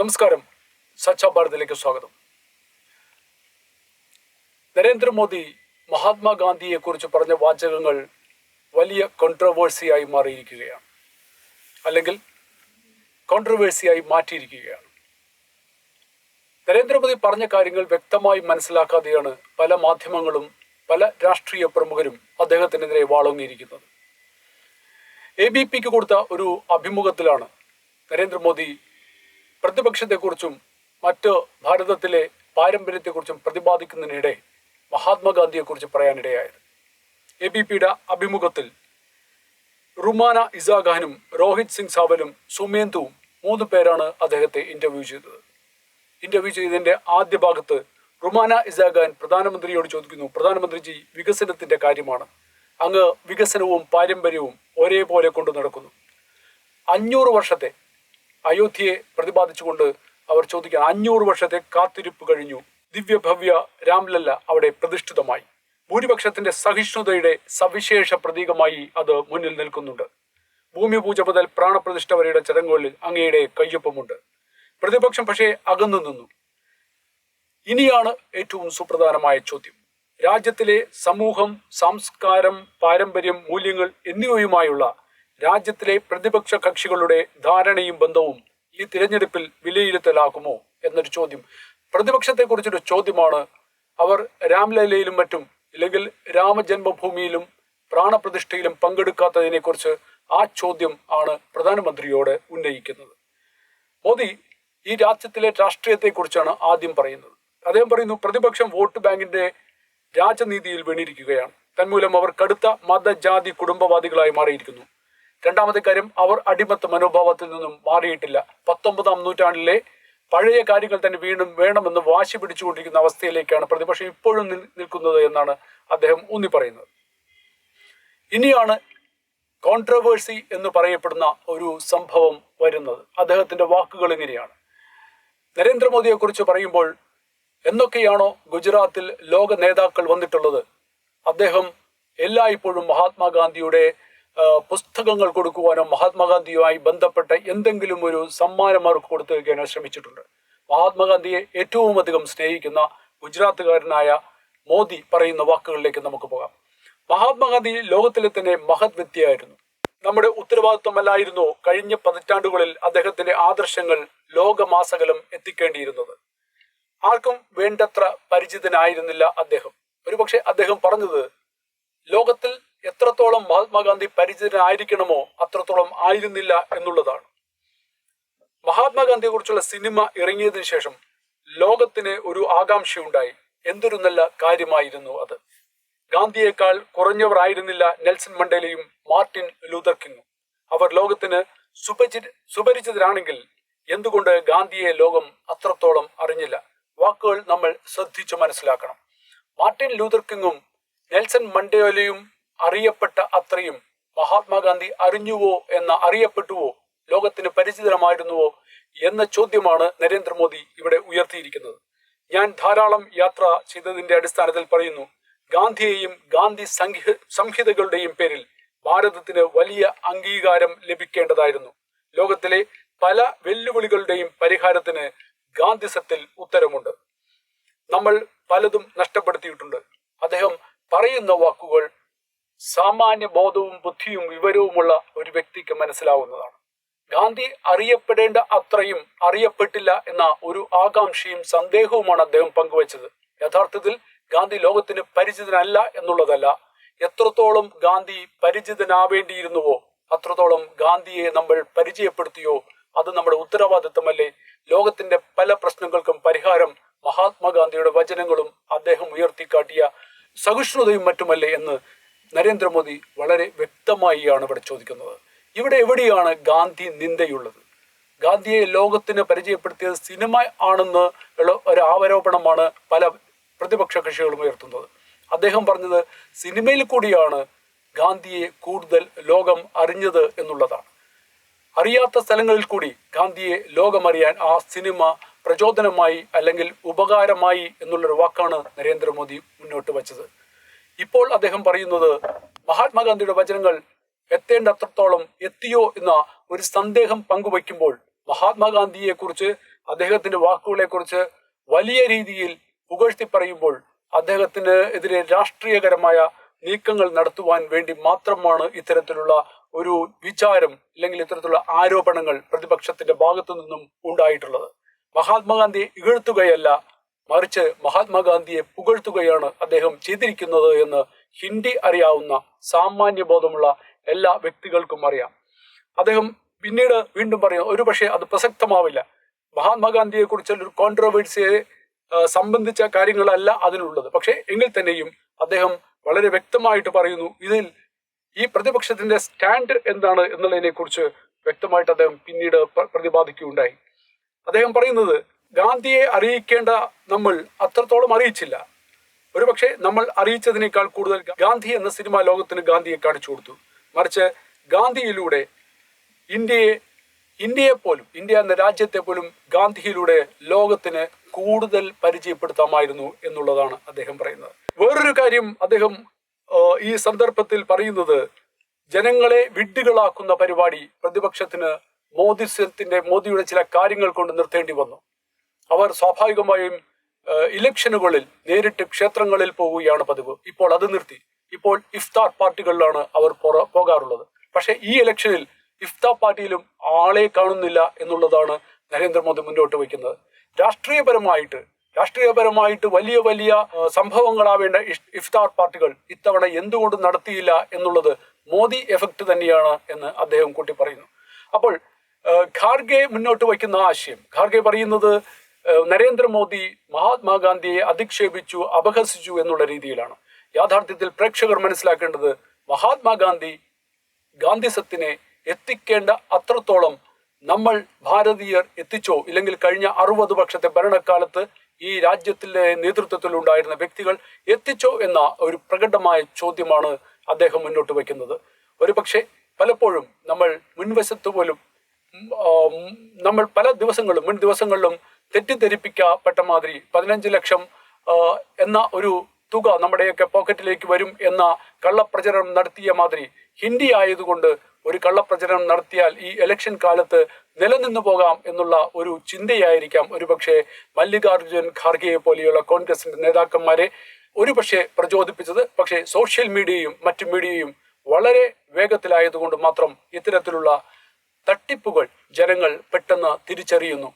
നമസ്കാരം. സച്ച ഭാരതിലേക്ക് സ്വാഗതം. നരേന്ദ്രമോദി മഹാത്മാഗാന്ധിയെക്കുറിച്ച് പറഞ്ഞ വാചകങ്ങൾ വലിയ കോൺട്രവേഴ്സിയായി മാറിയിരിക്കുകയാണ്, അല്ലെങ്കിൽ കോൺട്രവേഴ്സിയായി മാറ്റിയിരിക്കുകയാണ്. നരേന്ദ്രമോദി പറഞ്ഞ കാര്യങ്ങൾ വ്യക്തമായി മനസ്സിലാക്കാതെയാണ് പല മാധ്യമങ്ങളും പല രാഷ്ട്രീയ പ്രമുഖരും അദ്ദേഹത്തിനെതിരെ വാളോങ്ങിയിരിക്കുന്നത്. ABPക്ക് കൊടുത്ത ഒരു അഭിമുഖത്തിലാണ് നരേന്ദ്രമോദി പ്രതിപക്ഷത്തെക്കുറിച്ചും മറ്റ് ഭാരതത്തിലെ പാരമ്പര്യത്തെക്കുറിച്ചും പ്രതിപാദിക്കുന്നതിനിടെ മഹാത്മാഗാന്ധിയെക്കുറിച്ച് പറയാനിടയായത്. ABPയുടെ അഭിമുഖത്തിൽ റുമാന ഇസാഖാനും രോഹിത് സിംഗ് സാവലും സുമേന്ദുവും 3 പേരാണ് അദ്ദേഹത്തെ ഇന്റർവ്യൂ ചെയ്തത്. ഇന്റർവ്യൂ ചെയ്തതിന്റെ ആദ്യ ഭാഗത്ത് റുമാന ഇസാഖാൻ പ്രധാനമന്ത്രിയോട് ചോദിക്കുന്നു, പ്രധാനമന്ത്രിജി, വികസനത്തിന്റെ കാര്യമാണ്, അങ്ങ് വികസനവും പാരമ്പര്യവും ഒരേപോലെ കൊണ്ടു നടക്കുന്നു. 500 വർഷത്തെ അയോധ്യയെ പ്രതിപാദിച്ചുകൊണ്ട് അവർ ചോദിക്കാൻ, 500 വർഷത്തെ കാത്തിരിപ്പ് കഴിഞ്ഞു, ദിവ്യഭവ്യ രാംലല്ല അവിടെ പ്രതിഷ്ഠിതമായി, ഭൂരിപക്ഷത്തിന്റെ സഹിഷ്ണുതയുടെ സവിശേഷ പ്രതീകമായി അത് മുന്നിൽ നിൽക്കുന്നുണ്ട്. ഭൂമി പൂജ മുതൽ പ്രാണപ്രതിഷ്ഠ വരെയുടെ ചടങ്ങുകളിൽ അങ്ങയുടെ കയ്യൊപ്പമുണ്ട്. പ്രതിപക്ഷം പക്ഷേ അകന്നു നിന്നു. ഇനിയാണ് ഏറ്റവും സുപ്രധാനമായ ചോദ്യം. രാജ്യത്തിലെ സമൂഹം, സംസ്കാരം, പാരമ്പര്യം, മൂല്യങ്ങൾ എന്നിവയുമായുള്ള രാജ്യത്തിലെ പ്രതിപക്ഷ കക്ഷികളുടെ ധാരണയും ബന്ധവും ഈ തിരഞ്ഞെടുപ്പിൽ വിലയിരുത്തലാകുമോ എന്നൊരു ചോദ്യം. പ്രതിപക്ഷത്തെക്കുറിച്ചൊരു ചോദ്യമാണ്. അവർ രാംലല്ലയിലും മറ്റും ഇല്ലെങ്കിൽ രാമജന്മഭൂമിയിലും പ്രാണപ്രതിഷ്ഠയിലും പങ്കെടുക്കാത്തതിനെക്കുറിച്ച് ആ ചോദ്യം ആണ് പ്രധാനമന്ത്രിയോട് ഉന്നയിക്കുന്നത്. മോദി ഈ രാജ്യത്തിലെ രാഷ്ട്രീയത്തെക്കുറിച്ചാണ് ആദ്യം പറയുന്നത്. അദ്ദേഹം പറയുന്നു, പ്രതിപക്ഷം വോട്ട് ബാങ്കിന്റെ രാജനീതിയിൽ വീണിരിക്കുകയാണ്. തന്മൂലം അവർ കടുത്ത മതജാതി കുടുംബവാദികളായി മാറിയിരിക്കുന്നു. രണ്ടാമത്തെ കാര്യം, അവർ അടിമത്ത മനോഭാവത്തിൽ നിന്നും മാറിയിട്ടില്ല. 19-ാം നൂറ്റാണ്ടിലെ പഴയ കാര്യങ്ങൾ തന്നെ വീണ്ടും വേണമെന്ന് വാശി പിടിച്ചുകൊണ്ടിരിക്കുന്ന അവസ്ഥയിലേക്കാണ് പ്രതിപക്ഷം ഇപ്പോഴും നിൽക്കുന്നത് എന്നാണ് അദ്ദേഹം ഊന്നി പറയുന്നത്. ഇനിയാണ് കോൺട്രവേഴ്സി എന്ന് പറയപ്പെടുന്ന ഒരു സംഭവം വരുന്നത്. അദ്ദേഹത്തിന്റെ വാക്കുകൾ ഇങ്ങനെയാണ്. നരേന്ദ്രമോദിയെ കുറിച്ച് പറയുമ്പോൾ എന്തൊക്കെയാണോ ഗുജറാത്തിൽ ലോക നേതാക്കൾ വന്നിട്ടുള്ളത്, അദ്ദേഹം എല്ലായ്പ്പോഴും മഹാത്മാഗാന്ധിയുടെ പുസ്തകങ്ങൾ കൊടുക്കുവാനോ മഹാത്മാഗാന്ധിയുമായി ബന്ധപ്പെട്ട എന്തെങ്കിലും ഒരു സമ്മാനം അവർക്ക് കൊടുത്തുവയ്ക്കാനോ ശ്രമിച്ചിട്ടുണ്ട്. മഹാത്മാഗാന്ധിയെ ഏറ്റവും അധികം സ്നേഹിക്കുന്ന ഗുജറാത്തുകാരനായ മോദി പറയുന്ന വാക്കുകളിലേക്ക് നമുക്ക് പോകാം. മഹാത്മാഗാന്ധി ലോകത്തിലെ തന്നെ മഹത് വ്യക്തിയായിരുന്നു. നമ്മുടെ ഉത്തരവാദിത്വമല്ലായിരുന്നോ കഴിഞ്ഞ പതിറ്റാണ്ടുകളിൽ അദ്ദേഹത്തിന്റെ ആദർശങ്ങൾ ലോകമാസകലം എത്തിക്കേണ്ടിയിരുന്നത്? ആർക്കും വേണ്ടത്ര പരിചിതനായിരുന്നില്ല അദ്ദേഹം. ഒരുപക്ഷെ അദ്ദേഹം പറഞ്ഞത് ലോകത്തിൽ എത്രത്തോളം മഹാത്മാഗാന്ധി പരിചിതനായിരിക്കണമോ അത്രത്തോളം ആയിരുന്നില്ല എന്നുള്ളതാണ്. മഹാത്മാഗാന്ധിയെ കുറിച്ചുള്ള സിനിമ ഇറങ്ങിയതിനു ശേഷം ലോകത്തിന് ഒരു ആകാംക്ഷയുണ്ടായി. എന്തൊരു നല്ല കാര്യമായിരുന്നു അത്. ഗാന്ധിയേക്കാൾ കുറഞ്ഞവർ ആയിരുന്നില്ല നെൽസൺ മണ്ടേലയും മാർട്ടിൻ ലൂതർ കിങ്ങും. അവർ ലോകത്തിന് സുപരിചിതരാണെങ്കിൽ എന്തുകൊണ്ട് ഗാന്ധിയെ ലോകം അത്രത്തോളം അറിഞ്ഞില്ല? വാക്കുകൾ നമ്മൾ ശ്രദ്ധിച്ചു മനസ്സിലാക്കണം. മാർട്ടിൻ ലൂതർ കിങ്ങും നെൽസൺ മണ്ടേലയും അറിയപ്പെട്ട അത്രയും മഹാത്മാഗാന്ധി അറിയപ്പെട്ടുവോ, ലോകത്തിന് പരിചിതമായിരുന്നുവോ എന്ന ചോദ്യമാണ് നരേന്ദ്രമോദി ഇവിടെ ഉയർത്തിയിരിക്കുന്നത്. ഞാൻ ധാരാളം യാത്ര ചെയ്തതിന്റെ അടിസ്ഥാനത്തിൽ പറയുന്നു, ഗാന്ധിയെയും ഗാന്ധി സംഹിതകളുടെയും പേരിൽ ഭാരതത്തിന് വലിയ അംഗീകാരം ലഭിക്കേണ്ടതായിരുന്നു. ലോകത്തിലെ പല വെല്ലുവിളികളുടെയും പരിഹാരത്തിന് ഗാന്ധിസത്തിൽ ഉത്തരമുണ്ട്. നമ്മൾ പലതും നഷ്ടപ്പെടുത്തിയിട്ടുണ്ട്. അദ്ദേഹം പറയുന്ന വാക്കുകൾ സാമാന്യ ബോധവും ബുദ്ധിയും വിവരവുമുള്ള ഒരു വ്യക്തിക്ക് മനസ്സിലാവുന്നതാണ്. ഗാന്ധി അറിയപ്പെടേണ്ട അത്രയും അറിയപ്പെട്ടില്ല എന്ന ഒരു ആകാംക്ഷയും സന്ദേഹവുമാണ് അദ്ദേഹം പങ്കുവച്ചത്. യഥാർത്ഥത്തിൽ ഗാന്ധി ലോകത്തിന് പരിചിതനല്ല എന്നുള്ളതല്ല, എത്രത്തോളം ഗാന്ധി പരിചിതനാവേണ്ടിയിരുന്നുവോ അത്രത്തോളം ഗാന്ധിയെ നമ്മൾ പരിചയപ്പെടുത്തിയോ അത് നമ്മുടെ ഉത്തരവാദിത്തമല്ലേ? ലോകത്തിന്റെ പല പ്രശ്നങ്ങൾക്കും പരിഹാരം മഹാത്മാഗാന്ധിയുടെ വചനങ്ങളും അദ്ദേഹം ഉയർത്തിക്കാട്ടിയ സഹിഷ്ണുതയും മറ്റുമല്ലേ എന്ന് നരേന്ദ്രമോദി വളരെ വ്യക്തമായിയാണ് ഇവിടെ ചോദിക്കുന്നത്. ഇവിടെ എവിടെയാണ് ഗാന്ധി നിന്ദയുള്ളത്? ഗാന്ധിയെ ലോകത്തിന് പരിചയപ്പെടുത്തിയത് സിനിമ ആണെന്ന് ഉള്ള ഒരു ആരോപണമാണ് പല പ്രതിപക്ഷ കക്ഷികളും ഉയർത്തുന്നത്. അദ്ദേഹം പറഞ്ഞത് സിനിമയിൽ കൂടിയാണ് ഗാന്ധിയെ കൂടുതൽ ലോകം അറിഞ്ഞത് എന്നുള്ളതാണ്. അറിയാത്ത സ്ഥലങ്ങളിൽ കൂടി ഗാന്ധിയെ ലോകമറിയാൻ ആ സിനിമ പ്രചോദനമായി അല്ലെങ്കിൽ ഉപകാരമായി എന്നുള്ളൊരു വാക്കാണ് നരേന്ദ്രമോദി മുന്നോട്ട് വച്ചത്. ഇപ്പോൾ അദ്ദേഹം പറയുന്നത് മഹാത്മാഗാന്ധിയുടെ വചനങ്ങൾ എത്തേണ്ട അത്രത്തോളം എത്തിയോ എന്ന ഒരു സന്ദേഹം പങ്കുവയ്ക്കുമ്പോൾ മഹാത്മാഗാന്ധിയെ കുറിച്ച് അദ്ദേഹത്തിന്റെ വാക്കുകളെ കുറിച്ച് വലിയ രീതിയിൽ പുകഴ്ത്തി പറയുമ്പോൾ അദ്ദേഹത്തിന് എതിരെ രാഷ്ട്രീയകരമായ നീക്കങ്ങൾ നടത്തുവാൻ വേണ്ടി മാത്രമാണ് ഇത്തരത്തിലുള്ള ഒരു വിചാരം അല്ലെങ്കിൽ ഇത്തരത്തിലുള്ള ആരോപണങ്ങൾ പ്രതിപക്ഷത്തിന്റെ ഭാഗത്തു നിന്നും ഉണ്ടായിട്ടുള്ളത്. മഹാത്മാഗാന്ധിയെ ഇകഴ്ത്തുകയല്ല, മറിച്ച് മഹാത്മാഗാന്ധിയെ പുകഴ്ത്തുകയാണ് അദ്ദേഹം ചെയ്തിരിക്കുന്നത് എന്ന് ഹിന്ദി അറിയാവുന്ന സാമാന്യ ബോധമുള്ള എല്ലാ വ്യക്തികൾക്കും അറിയാം. അദ്ദേഹം പിന്നീട് വീണ്ടും പറയുന്നു, ഒരുപക്ഷെ അത് പ്രസക്തമാവില്ല, മഹാത്മാഗാന്ധിയെ കുറിച്ചുള്ള ഒരു കോൺട്രവേഴ്സിയെ സംബന്ധിച്ച കാര്യങ്ങളല്ല അതിനുള്ളത്. പക്ഷെ എങ്കിൽ തന്നെയും അദ്ദേഹം വളരെ വ്യക്തമായിട്ട് പറയുന്നു, ഇതിൽ ഈ പ്രതിപക്ഷത്തിന്റെ സ്റ്റാൻഡ് എന്താണ് എന്നുള്ളതിനെ കുറിച്ച് വ്യക്തമായിട്ട് അദ്ദേഹം പിന്നീട് പ്രതിപാദിക്കുകയുണ്ടായി. അദ്ദേഹം പറയുന്നത്, ഗാന്ധിയെ അറിയിക്കേണ്ട നമ്മൾ അത്രത്തോളം അറിയിച്ചില്ല, ഒരുപക്ഷെ നമ്മൾ അറിയിച്ചതിനേക്കാൾ കൂടുതൽ ഗാന്ധി എന്ന സിനിമ ലോകത്തിന് ഗാന്ധിയെ കാണിച്ചു കൊടുത്തു. മറിച്ച് ഗാന്ധിയിലൂടെ ഇന്ത്യ എന്ന രാജ്യത്തെ പോലും ഗാന്ധിയിലൂടെ ലോകത്തിന് കൂടുതൽ പരിചയപ്പെടുത്താമായിരുന്നു എന്നുള്ളതാണ് അദ്ദേഹം പറയുന്നത്. വേറൊരു കാര്യം അദ്ദേഹം ഈ സന്ദർഭത്തിൽ ജനങ്ങളെ വിഡ്ഢികളാക്കുന്ന പരിപാടി പ്രതിപക്ഷത്തിന് മോദിയുടെ ചില കാര്യങ്ങൾ കൊണ്ട് നിർത്തേണ്ടി വന്നു. അവർ സ്വാഭാവികമായും ഇലക്ഷനുകളിൽ നേരിട്ട് ക്ഷേത്രങ്ങളിൽ പോവുകയാണ് പതിവ്. ഇപ്പോൾ അത് നിർത്തി. ഇപ്പോൾ ഇഫ്താർ പാർട്ടികളിലാണ് അവർ പോകാറുള്ളത്. പക്ഷെ ഈ ഇലക്ഷനിൽ ഇഫ്താർ പാർട്ടിയിലും ആളെ കാണുന്നില്ല എന്നുള്ളതാണ് നരേന്ദ്രമോദി മുന്നോട്ട് വയ്ക്കുന്നത്. രാഷ്ട്രീയപരമായിട്ട് വലിയ വലിയ സംഭവങ്ങളാവേണ്ട ഇഫ്താർ പാർട്ടികൾ ഇത്തവണ എന്തുകൊണ്ട് നടത്തിയില്ല എന്നുള്ളത് മോദി എഫക്ട് തന്നെയാണ് എന്ന് അദ്ദേഹം കൂട്ടി പറയുന്നു. അപ്പോൾ ഖാർഗെ മുന്നോട്ട് വയ്ക്കുന്ന ആശയം, ഖാർഗെ പറയുന്നത് നരേന്ദ്രമോദി മഹാത്മാഗാന്ധിയെ അധിക്ഷേപിച്ചു, അപഹസിച്ചു എന്നുള്ള രീതിയിലാണ്. യാഥാർത്ഥ്യത്തിൽ പ്രേക്ഷകർ മനസ്സിലാക്കേണ്ടത്, മഹാത്മാഗാന്ധി ഗാന്ധിസത്തിനെ എത്തിക്കേണ്ട അത്രത്തോളം നമ്മൾ ഭാരതീയർ എത്തിച്ചോ, ഇല്ലെങ്കിൽ കഴിഞ്ഞ 60 വർഷത്തെ ഭരണകാലത്ത് ഈ രാജ്യത്തിലെ നേതൃത്വത്തിൽ ഉണ്ടായിരുന്ന വ്യക്തികൾ എത്തിച്ചോ എന്ന ഒരു പ്രകടമായ ചോദ്യമാണ് അദ്ദേഹം മുന്നോട്ട് വയ്ക്കുന്നത്. ഒരുപക്ഷെ പലപ്പോഴും നമ്മൾ മുൻവശത്ത് പോലും നമ്മൾ മുൻ ദിവസങ്ങളിലും തെറ്റിദ്ധരിപ്പിക്കപ്പെട്ട മാതിരി 15 ലക്ഷം എന്ന ഒരു തുക നമ്മുടെയൊക്കെ പോക്കറ്റിലേക്ക് വരും എന്ന കള്ളപ്രചരണം നടത്തിയ മാതിരി ഹിന്ദി ആയതുകൊണ്ട് ഒരു കള്ളപ്രചരണം നടത്തിയാൽ ഈ ഇലക്ഷൻ കാലത്ത് നിലനിന്നു പോകാം എന്നുള്ള ഒരു ചിന്തയായിരിക്കാം ഒരുപക്ഷെ മല്ലികാർജുൻ ഖാർഗെയെ പോലെയുള്ള കോൺഗ്രസിന്റെ നേതാക്കന്മാരെ ഒരുപക്ഷെ പ്രചോദിപ്പിച്ചത്. പക്ഷേ സോഷ്യൽ മീഡിയയും മറ്റു മീഡിയയും വളരെ വേഗത്തിലായതുകൊണ്ട് മാത്രം ഇത്തരത്തിലുള്ള തട്ടിപ്പുകൾ ജനങ്ങൾ പെട്ടെന്ന് തിരിച്ചറിയുന്നു.